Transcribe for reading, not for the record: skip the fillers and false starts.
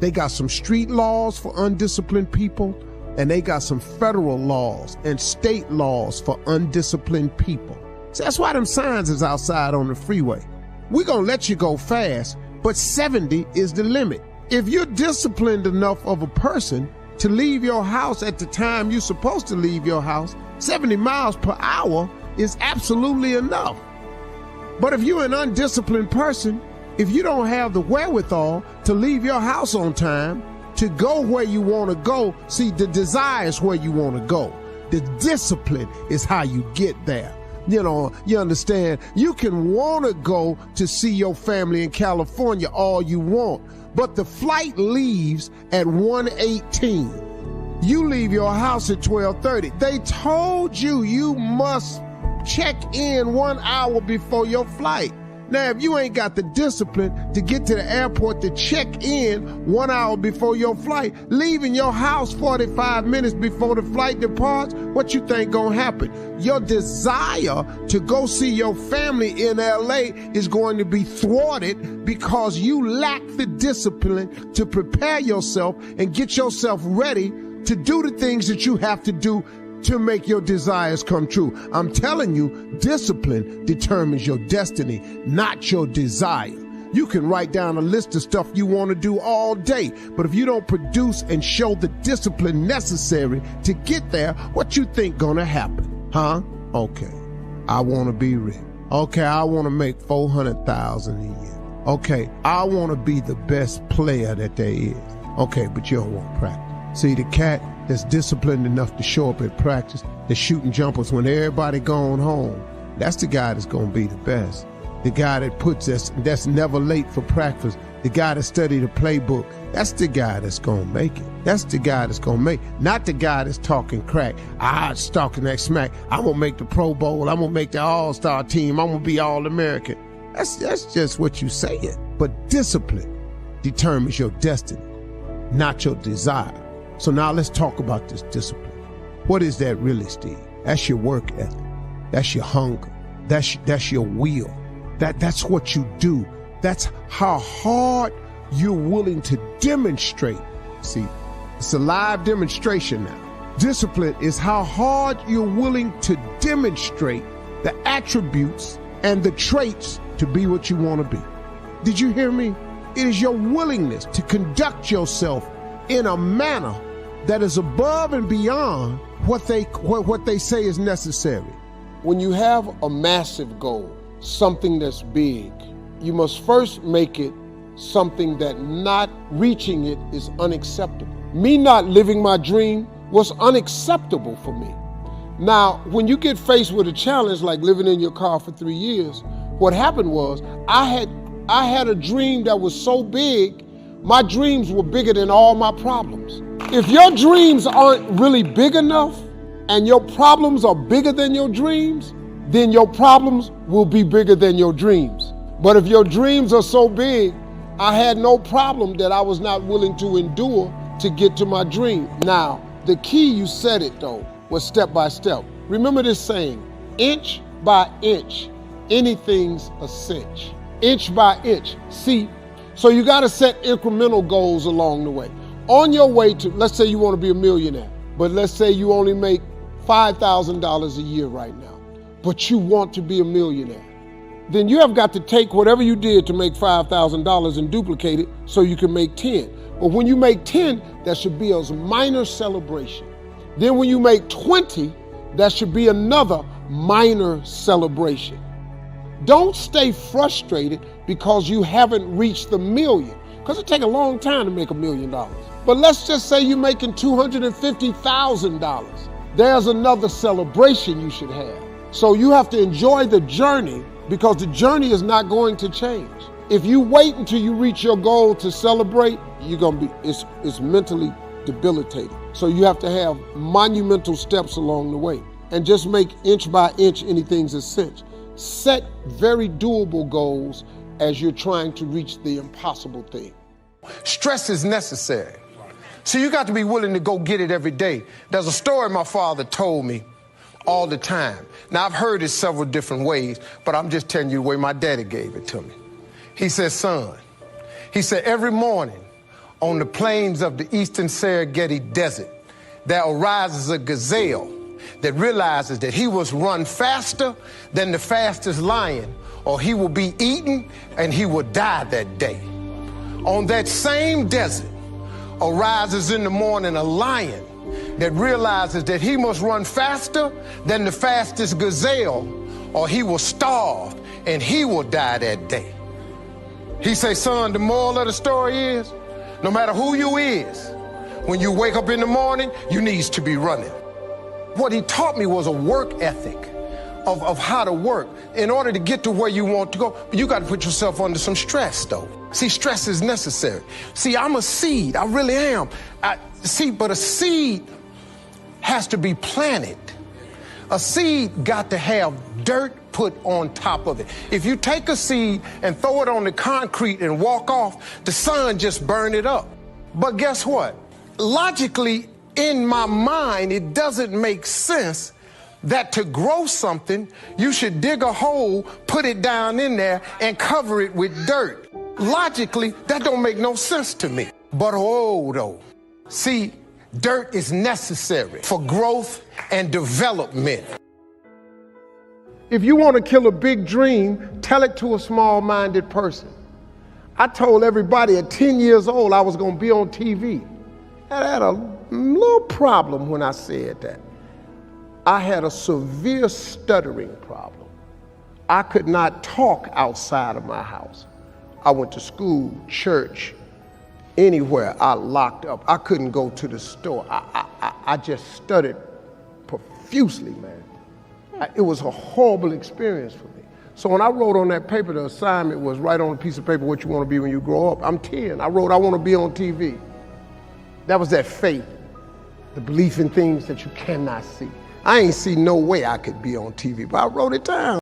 They got some street laws for undisciplined people, and they got some federal laws and state laws for undisciplined people. So that's why them signs is outside on the freeway. We're gonna let you go fast, but 70 is the limit. If you're disciplined enough of a person to leave your house at the time you're supposed to leave your house, 70 miles per hour is absolutely enough. But if you're an undisciplined person, if you don't have the wherewithal to leave your house on time, to go where you want to go, see, the desire is where you want to go. The discipline is how you get there. You know, you understand? You can want to go to see your family in California all you want, but the flight leaves at 1:18. You leave your house at 12:30. They told you you must check in 1 hour before your flight. Now, if you ain't got the discipline to get to the airport to check in 1 hour before your flight, leaving your house 45 minutes before the flight departs, what you think gonna happen? Your desire to go see your family in LA is going to be thwarted because you lack the discipline to prepare yourself and get yourself ready to do the things that you have to do to make your desires come true. I'm telling you, discipline determines your destiny, not your desire. You can write down a list of stuff you want to do all day, but if you don't produce and show the discipline necessary to get there, what you think gonna happen? Huh? Okay, I want to be rich. Okay, I want to make $400,000 a year. Okay, I want to be the best player that there is. Okay, but you don't want to practice. See, the cat that's disciplined enough to show up at practice, that's shooting jumpers when everybody gone home, that's the guy that's going to be the best. The guy that puts us, that's never late for practice, the guy that studied the playbook, that's the guy that's going to make it. That's the guy that's going to make it. Not the guy that's talking crack. It's talking that smack. I'm going to make the Pro Bowl. I'm going to make the All-Star team. I'm going to be All-American. That's just what you saying. But discipline determines your destiny, not your desire. So now let's talk about this discipline. What is that really, Steve? That's your work ethic. That's your hunger. That's your will. That's what you do. That's how hard you're willing to demonstrate. See, it's a live demonstration now. Discipline is how hard you're willing to demonstrate the attributes and the traits to be what you want to be. Did you hear me? It is your willingness to conduct yourself in a manner that is above and beyond what they say is necessary. When you have a massive goal, something that's big, you must first make it something that not reaching it is unacceptable. Me not living my dream was unacceptable for me. Now, when you get faced with a challenge like living in your car for 3 years, what happened was I had a dream that was so big, my dreams were bigger than all my problems. If your dreams aren't really big enough and your problems are bigger than your dreams, then your problems will be bigger than your dreams. But if your dreams are so big, I had no problem that I was not willing to endure to get to my dream. Now, the key, you said it though, was step by step. Remember this saying, inch by inch, anything's a cinch. Inch by inch. See, so you gotta set incremental goals along the way. On your way to, let's say you wanna be a millionaire, but let's say you only make $5,000 a year right now, but you want to be a millionaire. Then you have got to take whatever you did to make $5,000 and duplicate it so you can make 10. But when you make 10, that should be a minor celebration. Then when you make 20, that should be another minor celebration. Don't stay frustrated because you haven't reached the million, because it takes a long time to make $1 million. But let's just say you're making $250,000. There's another celebration you should have. So you have to enjoy the journey, because the journey is not going to change. If you wait until you reach your goal to celebrate, it's mentally debilitating. So you have to have monumental steps along the way and just make inch by inch anything's a cinch. Set very doable goals as you're trying to reach the impossible thing. Stress is necessary. So you got to be willing to go get it every day. There's a story my father told me all the time. Now, I've heard it several different ways, but I'm just telling you the way my daddy gave it to me. He said, son, he said, every morning On the plains of the eastern Serengeti Desert, there arises a gazelle that realizes that he must run faster than the fastest lion, or he will be eaten and he will die that day. On that same desert arises in the morning a lion that realizes that he must run faster than the fastest gazelle, or he will starve and he will die that day. He say, son, the moral of the story is, no matter who you is, when you wake up in the morning, you needs to be running. What he taught me was a work ethic of how to work. In order to get to where you want to go, you got to put yourself under some stress, though. See, stress is necessary. See, I'm a seed. I really am. But a seed has to be planted. A seed got to have dirt put on top of it. If you take a seed and throw it on the concrete and walk off, the sun just burn it up. But guess what? Logically, in my mind, it doesn't make sense that to grow something, you should dig a hole, put it down in there, and cover it with dirt. Logically, that don't make no sense to me. But though, see, dirt is necessary for growth and development. If you want to kill a big dream, tell it to a small-minded person. I told everybody at 10 years old I was going to be on TV. I had a little problem when I said that. I had a severe stuttering problem. I could not talk outside of my house. I went to school, church, anywhere. I locked up. I couldn't go to the store. I just stuttered profusely, man. It was a horrible experience for me. So when I wrote on that paper, the assignment was write on a piece of paper what you want to be when you grow up. I'm 10. I wrote, I want to be on TV. That was that faith, the belief in things that you cannot see. I ain't see no way I could be on TV, but I wrote it down.